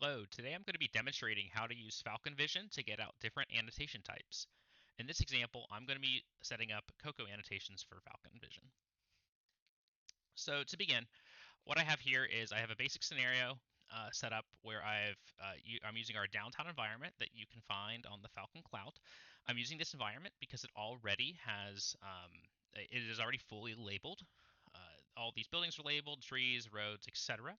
Hello, today I'm going to be demonstrating how to use FalconVision to get out different annotation types. In this example, I'm going to be setting up COCO annotations for FalconVision. So to begin, what I have here is I have a basic scenario set up where I'm using our downtown environment that you can find on the Falcon Cloud. I'm using this environment because it already has, it is already fully labeled. All these buildings are labeled, trees, roads, etc.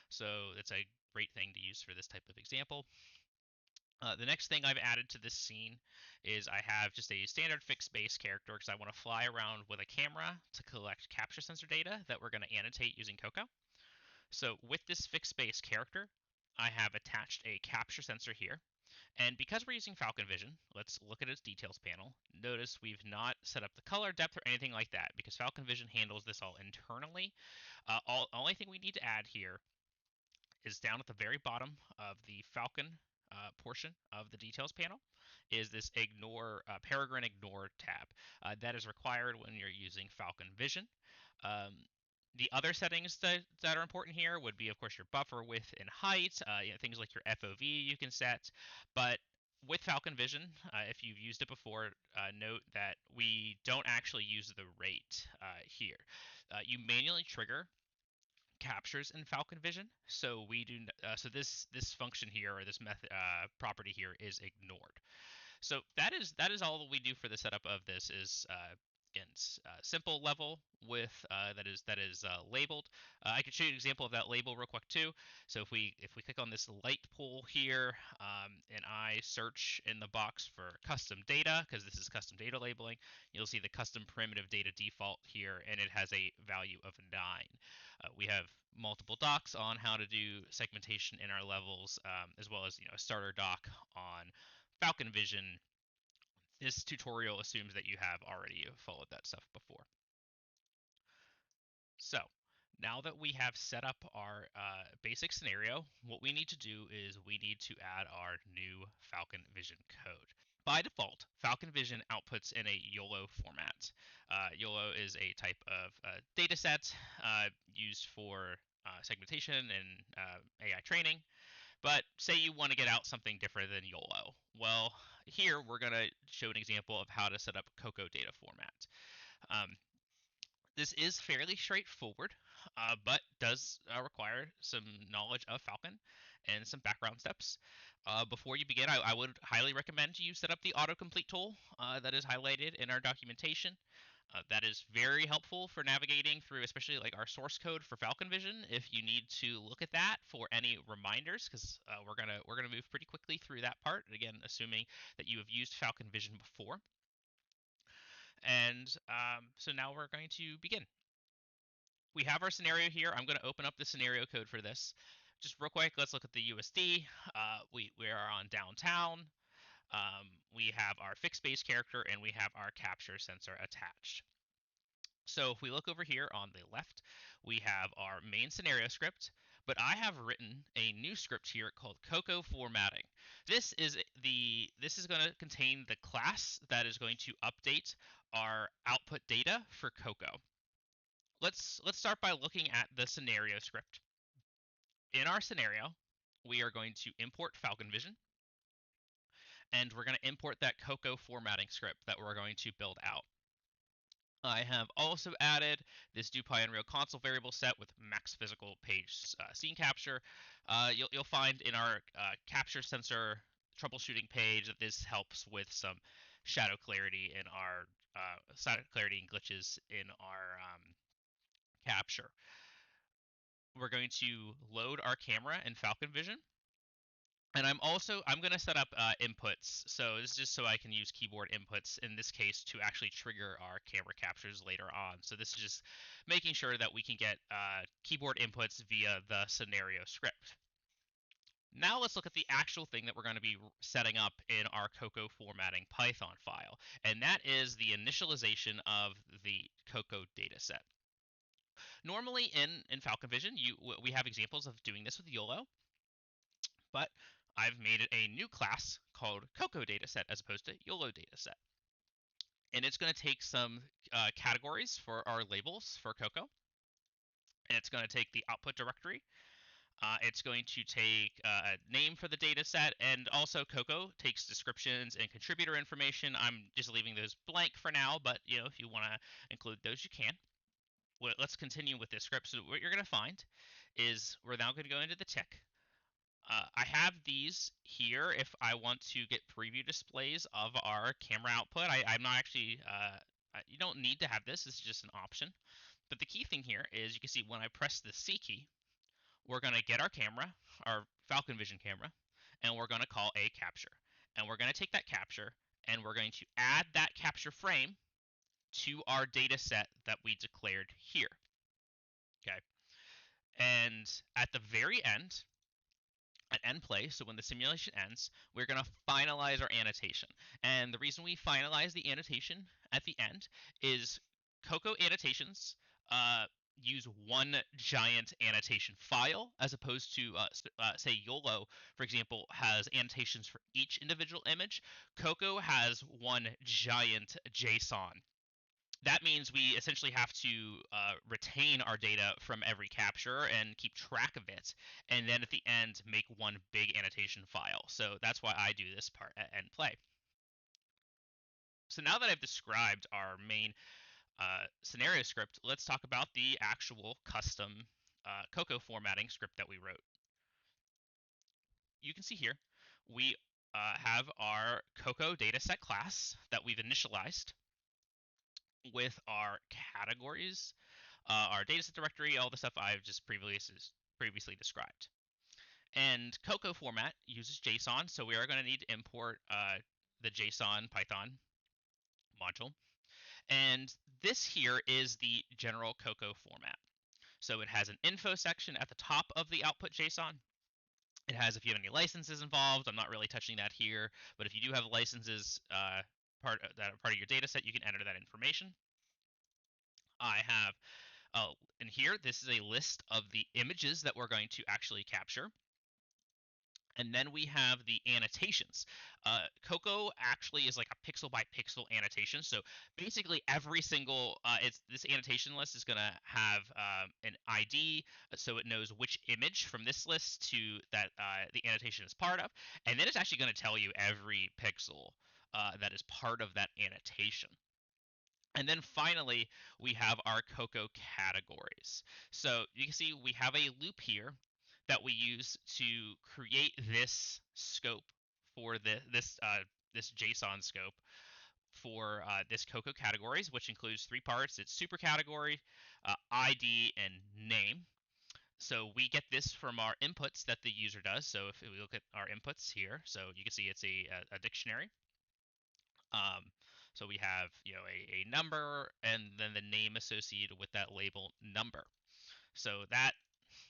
So it's a great thing to use for this type of example. The next thing I've added to this scene is I have just a standard fixed base character because I want to fly around with a camera to collect capture sensor data that we're going to annotate using COCO. So with this fixed base character, I have attached a capture sensor here. And because we're using FalconVision, let's look at its details panel. Notice we've not set up the color depth or anything like that because FalconVision handles this all internally. Only thing we need to add here is down at the very bottom of the Falcon portion of the details panel is this ignore peregrine ignore tab. That is required when you're using FalconVision. The other settings that are important here would be, of course, your buffer width and height, things like your FOV you can set. But with FalconVision, if you've used it before, note that we don't actually use the rate here. You manually trigger captures in FalconVision. So we do so this function here or this method property here is ignored. So that is all that we do for the setup of this is again simple level with that is labeled. I could show you an example of that label real quick too. So if we click on this light pool here and I search in the box for custom data because this is custom data labeling, you'll see the custom primitive data default here and it has a value of 9. We have multiple docs on how to do segmentation in our levels as well as a starter doc on FalconVision. This tutorial assumes that you have already followed that stuff before. So now that we have set up our basic scenario, what we need to do is we need to add our new FalconVision code. By default, FalconVision outputs in a YOLO format. YOLO is a type of dataset used for segmentation and AI training. But say you want to get out something different than YOLO. Well, here we're going to show an example of how to set up COCO data format. This is fairly straightforward, but does require some knowledge of Falcon and some background steps. Before you begin, I would highly recommend you set up the autocomplete tool that is highlighted in our documentation. That is very helpful for navigating through, especially like our source code for FalconVision. If you need to look at that for any reminders, because we're gonna move pretty quickly through that part. Again, assuming that you have used FalconVision before. And so now we're going to begin. We have our scenario here. I'm going to open up the scenario code for this. Just real quick, let's look at the USD. We are on downtown. We have our fixed base character and we have our capture sensor attached. So if we look over here on the left, we have our main scenario script, but I have written a new script here called COCO formatting. This is going to contain the class that is going to update our output data for COCO. Let's start by looking at the scenario script. In our scenario, we are going to import FalconVision, and we're going to import that COCO formatting script that we're going to build out. I have also added this DoPy Unreal Console variable set with max physical page scene capture. You'll find in our capture sensor troubleshooting page that this helps with some shadow clarity in our shadow clarity and glitches in our capture. We're going to load our camera in FalconVision. And I'm going to set up inputs. So this is just so I can use keyboard inputs in this case to actually trigger our camera captures later on. So this is just making sure that we can get keyboard inputs via the scenario script. Now let's look at the actual thing that we're going to be setting up in our COCO formatting Python file. And that is the initialization of the COCO dataset. Normally in FalconVision, we have examples of doing this with YOLO. But I've made it a new class called COCO dataset as opposed to YOLO dataset. And it's going to take some categories for our labels for COCO. And it's going to take the output directory. It's going to take a name for the data set, and also COCO takes descriptions and contributor information. I'm just leaving those blank for now, but if you want to include those, you can. Well, let's continue with this script. So what you're going to find is we're now going to go into the tick. I have these here if I want to get preview displays of our camera output. I'm not actually, you don't need to have this. This is just an option. But the key thing here is you can see when I press the C key, we're going to get our camera, our FalconVision camera, and we're going to call a capture. And we're going to take that capture and we're going to add that capture frame to our data set that we declared here. Okay. And at the very end, at end play, so when the simulation ends, we're going to finalize our annotation. And the reason we finalize the annotation at the end is COCO annotations use one giant annotation file, as opposed to, say, YOLO, for example, has annotations for each individual image. COCO has one giant JSON. That means we essentially have to retain our data from every capture and keep track of it, and then at the end make one big annotation file. So that's why I do this part at end play. So now that I've described our main scenario script, let's talk about the actual custom COCO formatting script that we wrote. You can see here we have our COCO dataset class that we've initialized with our categories, our dataset directory, all the stuff I've just previously described. And COCO format uses JSON, so we are going to need to import the JSON Python module. And this here is the general COCO format. So it has an info section at the top of the output JSON. It has if you have any licenses involved. I'm not really touching that here, but if you do have licenses that are part of your data set, you can enter that information. I have, in here, this is a list of the images that we're going to actually capture. And then we have the annotations. COCO actually is like a pixel by pixel annotation. So basically, every single this annotation list is going to have an ID, so it knows which image from this list to that the annotation is part of, and then it's actually going to tell you every pixel that is part of that annotation. And then finally, we have our COCO categories. So you can see we have a loop here that we use to create this scope for this JSON scope for this COCO categories, which includes three parts. It's super category, ID, and name. So we get this from our inputs that the user does. So if we look at our inputs here, so you can see it's a dictionary. So we have a number and then the name associated with that label number. So that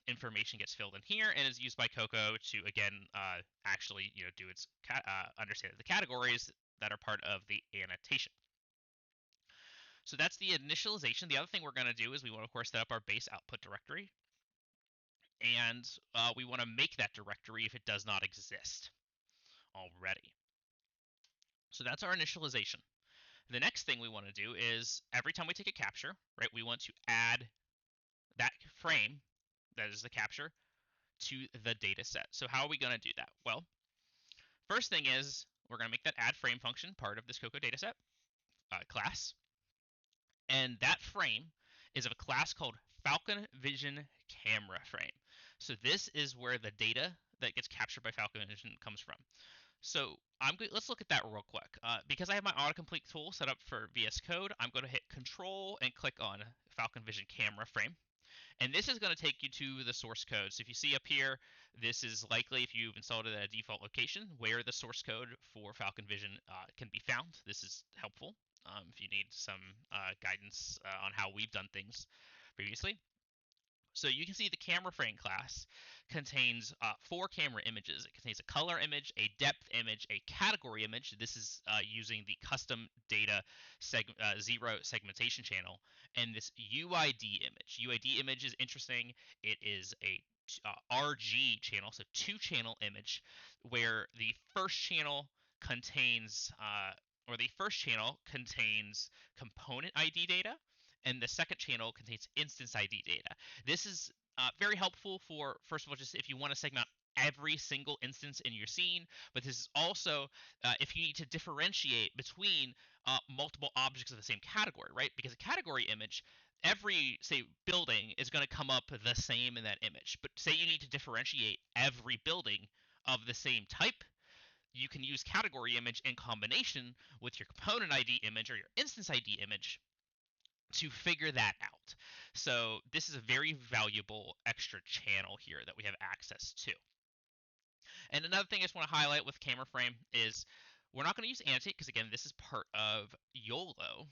information gets filled in here and is used by COCO to again actually do its understand the categories that are part of the annotation. So that's the initialization. The other thing we're going to do is we want to, of course, set up our base output directory, and we want to make that directory if it does not exist already. So that's our initialization. The next thing we want to do is every time we take a capture, right, we want to add that frame, that is the capture, to the data set. So how are we going to do that? Well, first thing is we're going to make that add frame function part of this COCO dataset class. And that frame is of a class called FalconVision camera frame. So this is where the data that gets captured by FalconVision comes from. So let's look at that real quick. Because I have my autocomplete tool set up for VS Code, I'm going to hit Control and click on FalconVision camera frame. And this is going to take you to the source code. So if you see up here, this is likely, if you've installed it at a default location, where the source code for FalconVision can be found. This is helpful if you need some guidance on how we've done things previously. So you can see the camera frame class contains 4 camera images. It contains a color image, a depth image, a category image. This is using the custom data zero segmentation channel, and this UID image. UID image is interesting. It is a RG channel, so 2-channel image, where the first channel contains component ID data, and the second channel contains instance ID data. This is very helpful for, first of all, just if you want to segment every single instance in your scene, but this is also if you need to differentiate between multiple objects of the same category, right? Because a category image, every, say, building is going to come up the same in that image. But say you need to differentiate every building of the same type, you can use category image in combination with your component ID image or your instance ID image to figure that out. So this is a very valuable extra channel here that we have access to. And another thing I just want to highlight with camera frame is we're not going to use annotate because, again, this is part of YOLO.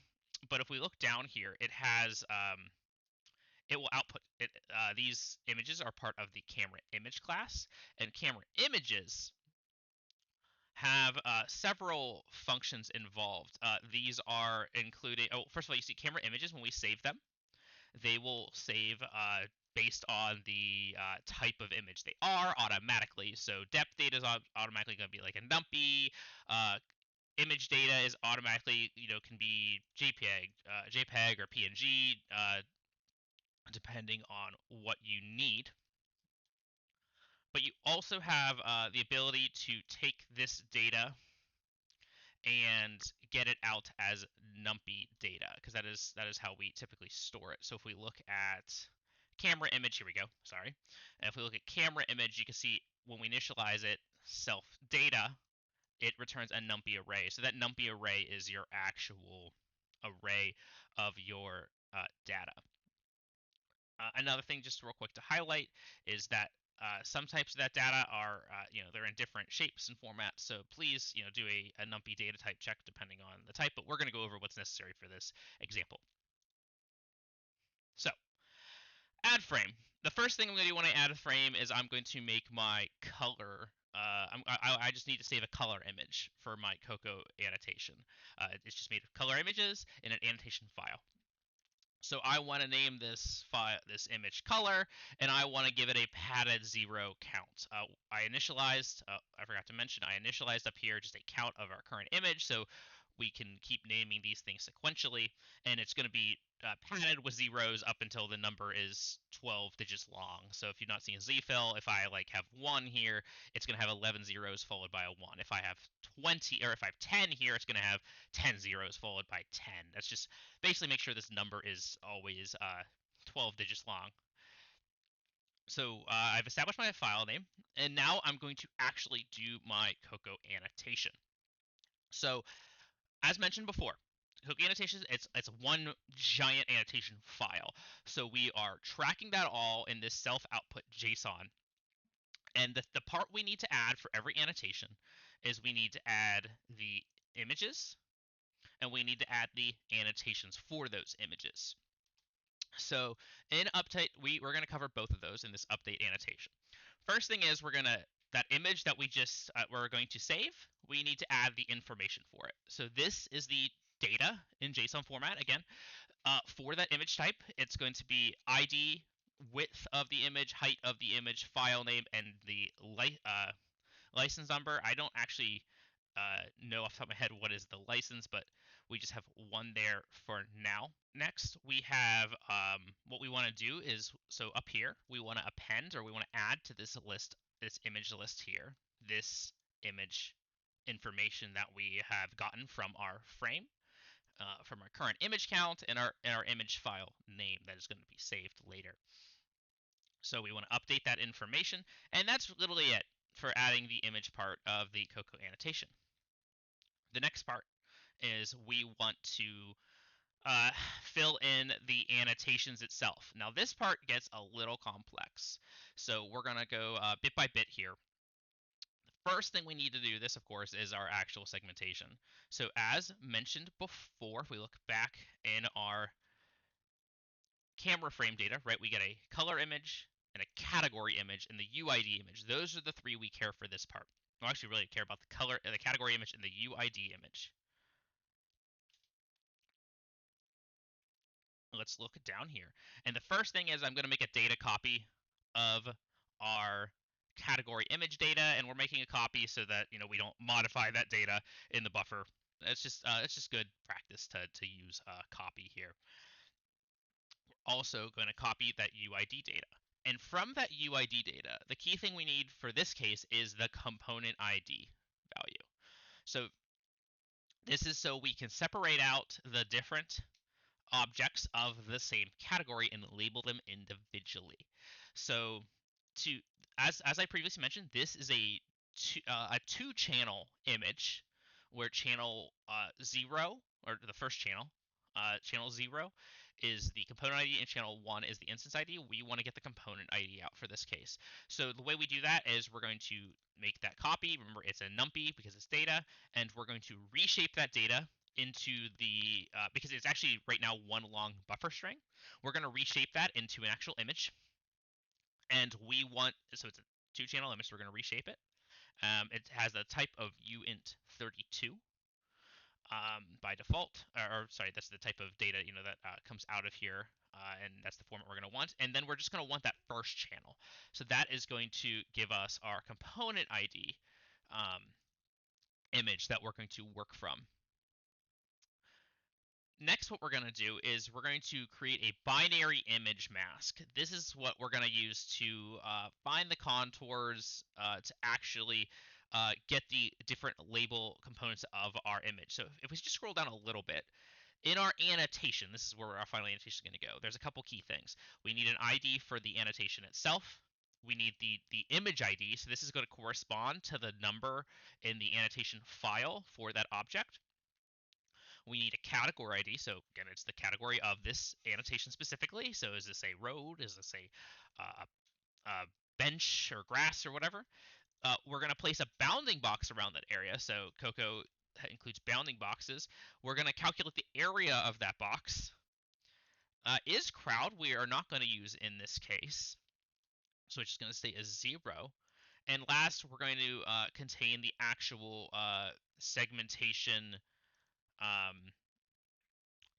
But if we look down here, it has it will output it. These images are part of the camera image class, and camera images have several functions involved. These are including, oh, first of all, you see camera images when we save them. They will save based on the type of image they are automatically. So depth data is automatically going to be like a numpy. Image data is automatically, can be JPEG or PNG, depending on what you need. But you also have the ability to take this data and get it out as numpy data, because that is how we typically store it. So if we look at camera image, here we go, sorry. And if we look at camera image, you can see when we initialize it, self data, it returns a numpy array. So that numpy array is your actual array of your data. Another thing, just real quick to highlight, is that some types of that data are, they're in different shapes and formats. So please, do a numpy data type check depending on the type. But we're going to go over what's necessary for this example. So, add frame. The first thing I'm going to do when I add a frame is I'm going to make my color. I just need to save a color image for my COCO annotation. It's just made of color images in an annotation file. So I want to name this file, this image color, and I want to give it a padded 0 count. I initialized, I forgot to mention, I initialized up here just a count of our current image, so we can keep naming these things sequentially, and it's going to be padded with zeros up until the number is 12 digits long. So if you've not seen ZFill, if I have 1 here, it's going to have 11 zeros followed by a 1. If I have 20, or if I have 10 here, it's going to have 10 zeros followed by 10. That's just basically make sure this number is always 12 digits long. So I've established my file name, and now I'm going to actually do my COCO annotation. So as mentioned before, COCO annotations, it's one giant annotation file. So we are tracking that all in this self-output JSON. And the part we need to add for every annotation is we need to add the images, and we need to add the annotations for those images. So in update, we're going to cover both of those in this update annotation. First thing is that image that we're going to save, we need to add the information for it. So this is the data in JSON format. Again, for that image type, it's going to be ID, width of the image, height of the image, file name, and the license number. I don't actually know off the top of my head what is the license, but we just have one there for now. Next, we have what we want to do is, so up here, we want to append, or we want to add to this list, this image list here, this image information that we have gotten from our frame, from our current image count, and our image file name that is going to be saved later. So we want to update that information, and that's literally it for adding the image part of the COCO annotation. The next part is we want to fill in the annotations itself. Now this part gets a little complex, so we're going to go bit by bit here. The first thing we need to do this, of course, is our actual segmentation. So as mentioned before, if we look back in our camera frame data, right, we get a color image and a category image and the UID image. Those are the three we care for this part. We actually really care about the color, the category image, and the UID image. Let's look down here. And the first thing is I'm going to make a data copy of our category image data, and we're making a copy so that we don't modify that data in the buffer. It's just good practice to use a copy here. also going to copy that UID data. And from that UID data, the key thing we need for this case is the component ID value. So this is so we can separate out the different objects of the same category and label them individually. So to as I previously mentioned, this is a two-channel image where channel 0, or the first channel, channel 0 is the component ID and channel 1 is the instance ID. We want to get the component ID out for this case. So the way we do that is we're going to make that copy. Remember, it's a numpy because it's data, and we're going to reshape that data into the because it's actually right now one long buffer string. We're going to reshape that into an actual image, and we want, so it's a two-channel image, so we're going to reshape it. It has a type of uint32 by default, or sorry, that's the type of data that comes out of here, and that's the format we're going to want. And then we're just going to want that first channel. So that is going to give us our component ID image that we're going to work from. Next, what we're going to do is we're going to create a binary image mask. This is what we're going to use to find the contours to actually get the different label components of our image. So if we just scroll down a little bit, in our annotation, this is where our final annotation is going to go. There's a couple key things. We need an ID for the annotation itself. We need the image ID, so this is going to correspond to the number in the annotation file for that object. We need a category ID, so again, it's the category of this annotation specifically. So is this a road? Is this a bench or grass or whatever? We're going to place a bounding box around that area. So COCO includes bounding boxes. We're going to calculate the area of that box. Is crowd we are not going to use in this case, so it's just going to stay as 0. And last, we're going to contain the actual segmentation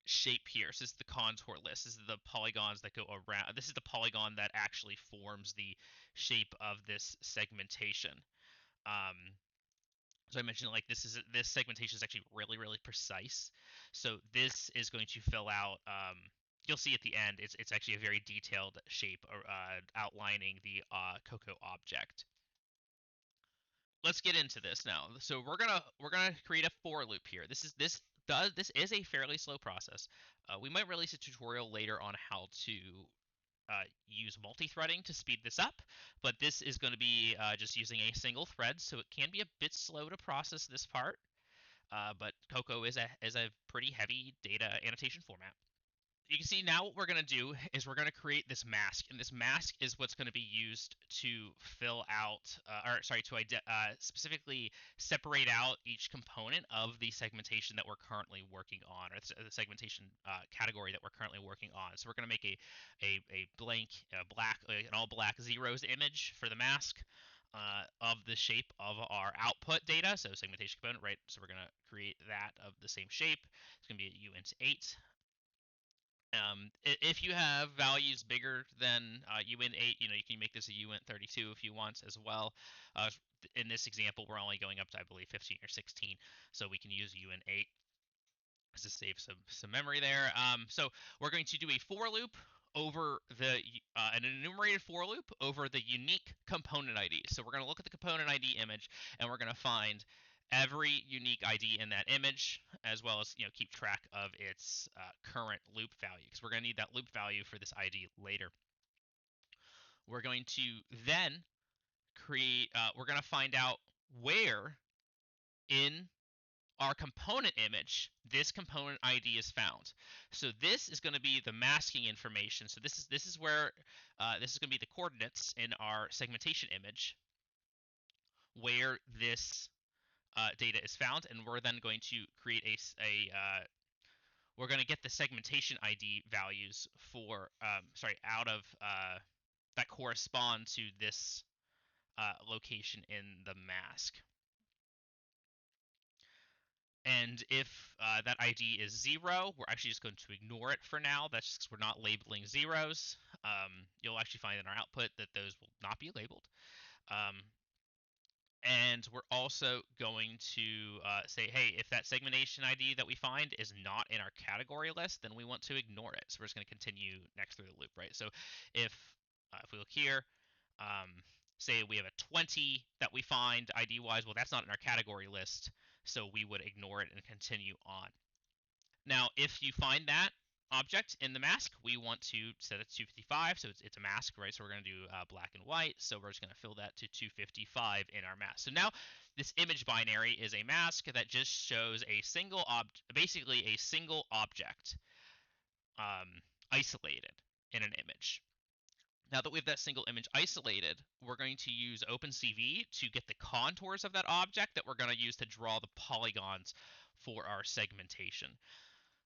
shape here. So this is the contour list. This is the polygons that go around. This is the polygon that actually forms the shape of this segmentation. So I mentioned like this segmentation is actually really precise. So this is going to fill out. You'll see at the end, it's actually a very detailed shape outlining the COCO object. Let's get into this now. So we're gonna create a for loop here. This is a fairly slow process. We might release a tutorial later on how to use multi-threading to speed this up, but this is going to be just using a single thread, so it can be a bit slow to process this part. But COCO is a pretty heavy data annotation format. You can see now what we're going to do is we're going to create this mask, and this mask is what's going to be used to fill out, specifically separate out each component of the segmentation that we're currently working on, or the segmentation category that we're currently working on. So we're going to make a blank, black, an all black zeros image for the mask. Of the shape of our output data, so segmentation component, right? So we're going to create that of the same shape. It's going to be a uint8. If you have values bigger than uint8, you can make this a uint32 if you want as well. In this example, we're only going up to, I believe, 15 or 16, so we can use uint8 to save some memory there. So we're going to do a for loop over an enumerated for loop over the unique component ID. So we're going to look at the component ID image, and we're going to find every unique ID in that image, as well as keep track of its current loop value, because we're going to need that loop value for this ID later. We're going to then create. We're going to find out where in our component image this component ID is found. So this is going to be the masking information. So this is where this is going to be the coordinates in our segmentation image where this data is found, and we're then going to create we're going to get the segmentation ID values for out of that correspond to this location in the mask. And if that ID is 0, we're actually just going to ignore it for now. That's just because we're not labeling zeros. You'll actually find in our output that those will not be labeled. And we're also going to say, hey, if that segmentation ID that we find is not in our category list, then we want to ignore it. So we're just going to continue next through the loop, right? So if we look here, um, say we have a 20 that we find ID wise, well, that's not in our category list, so we would ignore it and continue on. Now, if you find that object in the mask, we want to set it to 255, so it's a mask, right? So we're going to do black and white, so we're just going to fill that to 255 in our mask. So now this image binary is a mask that just shows a single basically a single object um, isolated in an image. Now that we have that single image isolated, we're going to use OpenCV to get the contours of that object that we're going to use to draw the polygons for our segmentation.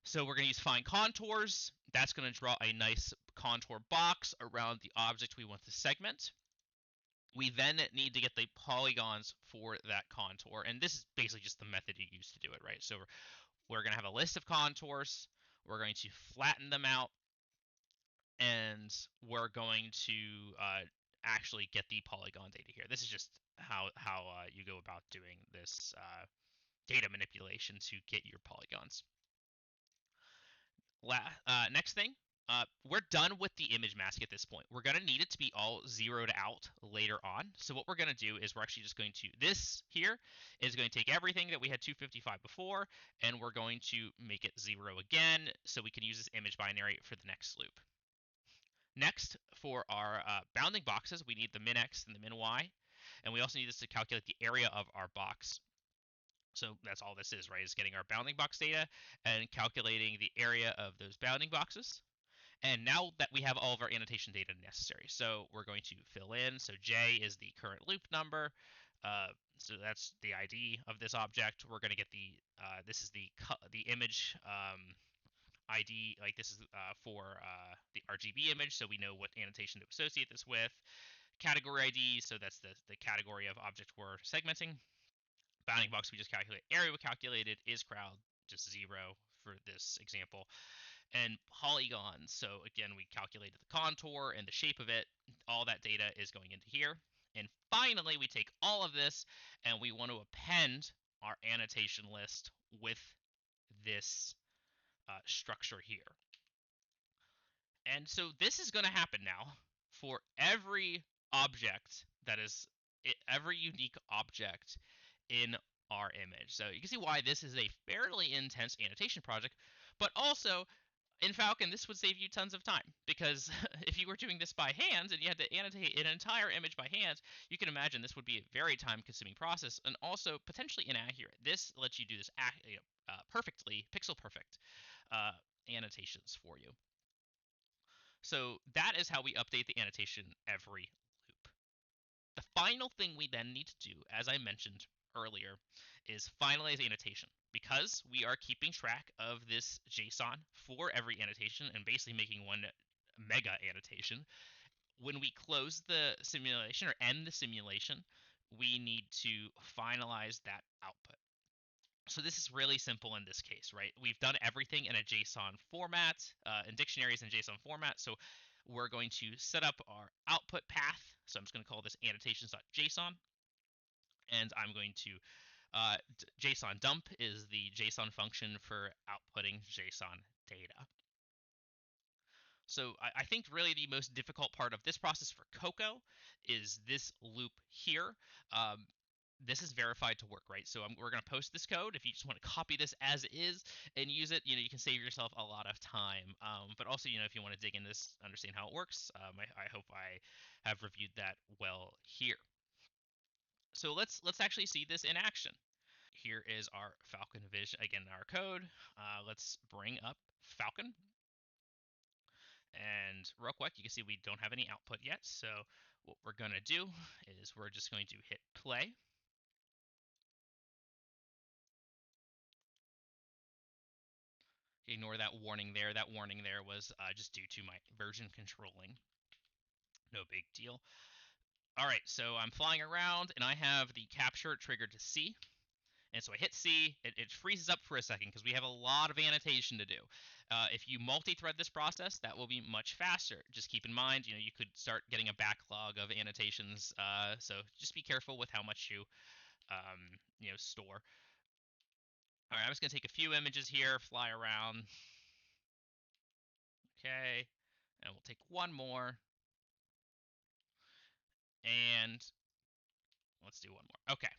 So we're going to use find contours. That's going to draw a nice contour box around the object we want to segment. We then need to get the polygons for that contour. And this is basically just the method you use to do it, right? So we're going to have a list of contours. We're going to flatten them out. And we're going to actually get the polygon data here. This is just how you go about doing this data manipulation to get your polygons. Next thing, we're done with the image mask at this point. We're going to need it to be all zeroed out later on. So what we're going to do is we're actually just going to, this here is going to take everything that we had 255 before, and we're going to make it 0 again, so we can use this image binary for the next loop. Next, for our bounding boxes, we need the min x and the min y, and we also need this to calculate the area of our box. So that's all this is, right? Is getting our bounding box data and calculating the area of those bounding boxes. And now that we have all of our annotation data necessary, so we're going to fill in. So J is the current loop number. So that's the ID of this object. We're going to get this is the image ID. Like this is for the RGB image, so we know what annotation to associate this with. Category ID, so that's the category of object we're segmenting. Bounding box, we just calculate. Area we calculated is crowd, just 0 for this example. And polygons, so again, we calculated the contour and the shape of it. All that data is going into here. And finally, we take all of this and we want to append our annotation list with this structure here. And so this is going to happen now for every object that is every unique object in our image. So you can see why this is a fairly intense annotation project, but also in Falcon, this would save you tons of time, because if you were doing this by hand and you had to annotate an entire image by hand, you can imagine this would be a very time-consuming process and also potentially inaccurate. This lets you do this perfectly, pixel perfect annotations for you. So that is how we update the annotation every loop. The final thing we then need to do, as I mentioned earlier, is finalize annotation. Because we are keeping track of this JSON for every annotation and basically making one mega annotation, when we close the simulation or end the simulation, we need to finalize that output. So this is really simple in this case, right? We've done everything in a JSON format, in dictionaries in JSON format. So we're going to set up our output path. So I'm just going to call this annotations.json. And I'm going to, JSON dump is the JSON function for outputting JSON data. So I think really the most difficult part of this process for COCO is this loop here. This is verified to work, right? So we're going to post this code. If you just want to copy this as is and use it, you can save yourself a lot of time. But also, if you want to dig in this, understand how it works, I hope I have reviewed that well here. So let's actually see this in action. Here is our FalconVision, again, our code. Let's bring up Falcon. And real quick, you can see we don't have any output yet. So what we're going to do is we're just going to hit play. Ignore that warning there. That warning there was just due to my version controlling. No big deal. All right, so I'm flying around, and I have the capture triggered to C. And so I hit C, it freezes up for a second because we have a lot of annotation to do. If you multi-thread this process, that will be much faster. Just keep in mind, you could start getting a backlog of annotations. So just be careful with how much you store. All right, I'm just gonna take a few images here, fly around. Okay, and we'll take one more, and let's do one more. Okay,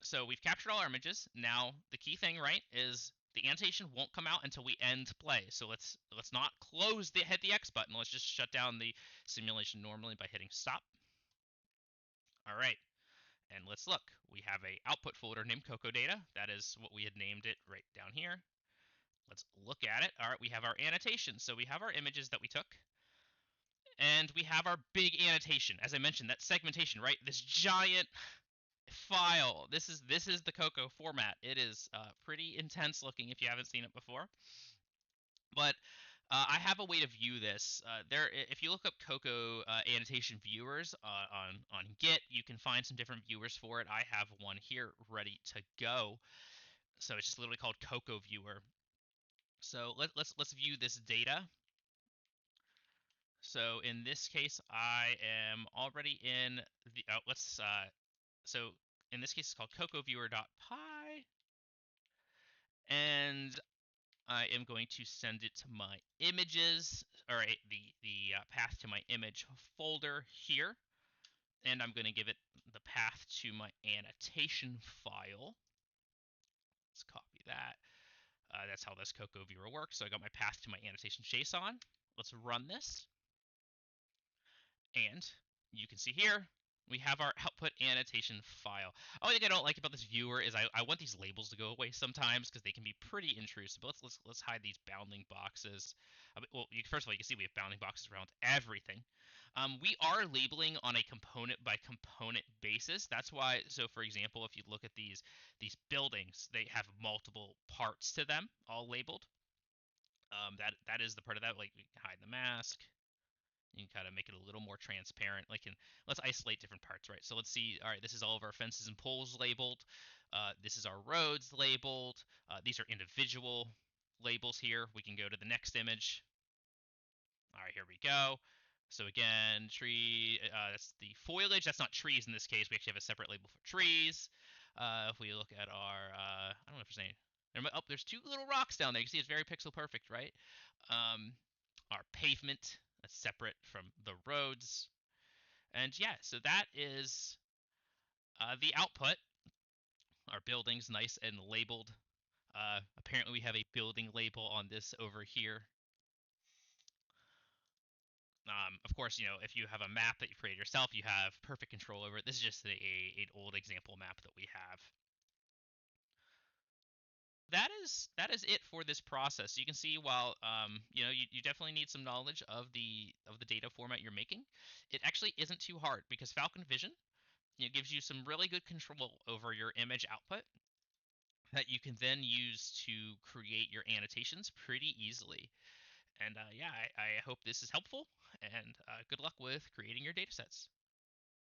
so we've captured all our images. Now the key thing, right, is the annotation won't come out until we end play. So let's not hit the X button. Let's just shut down the simulation normally by hitting stop. All right, and let's look. We have a output folder named COCO data. That is what we had named it right down here. Let's look at it. All right, we have our annotation. So we have our images that we took. And we have our big annotation. As I mentioned, that segmentation, right? This giant file. This is the COCO format. It is pretty intense looking if you haven't seen it before. But I have a way to view this. If you look up COCO annotation viewers on Git, you can find some different viewers for it. I have one here ready to go. So it's just literally called COCO Viewer. So let's view this data. So in this case, I am already in the. So in this case, it's called cocoviewer.py, and I am going to send it to my images, or the path to my image folder here, and I'm going to give it the path to my annotation file. Let's copy that. That's how this COCO viewer works. So I got my path to my annotation JSON. Let's run this. And you can see here, we have our output annotation file. Only thing I don't like about this viewer is I want these labels to go away sometimes because they can be pretty intrusive. But let's hide these bounding boxes. Well, first of all, you can see we have bounding boxes around everything. We are labeling on a component by component basis. That's why. So, for example, if you look at these buildings, they have multiple parts to them, all labeled. That is the part of that. Like we can hide the mask. You can kind of make it a little more transparent. Let's isolate different parts, right? So let's see. All right, this is all of our fences and poles labeled. This is our roads labeled. These are individual labels here. We can go to the next image. All right, here we go. So again, tree, that's the foliage. That's not trees in this case. We actually have a separate label for trees. If we look at our, I don't know if there's any, oh, there's two little rocks down there. You can see it's very pixel perfect, right? Our pavement, that's separate from the roads. And yeah, so that is the output. Our building's nice and labeled. Apparently we have a building label on this over here. Of course, if you have a map that you created yourself, you have perfect control over it. This is just an old example map that we have. That is it for this process. You can see while you definitely need some knowledge of the data format you're making. It actually isn't too hard because FalconVision gives you some really good control over your image output that you can then use to create your annotations pretty easily. And yeah, I hope this is helpful, and good luck with creating your datasets.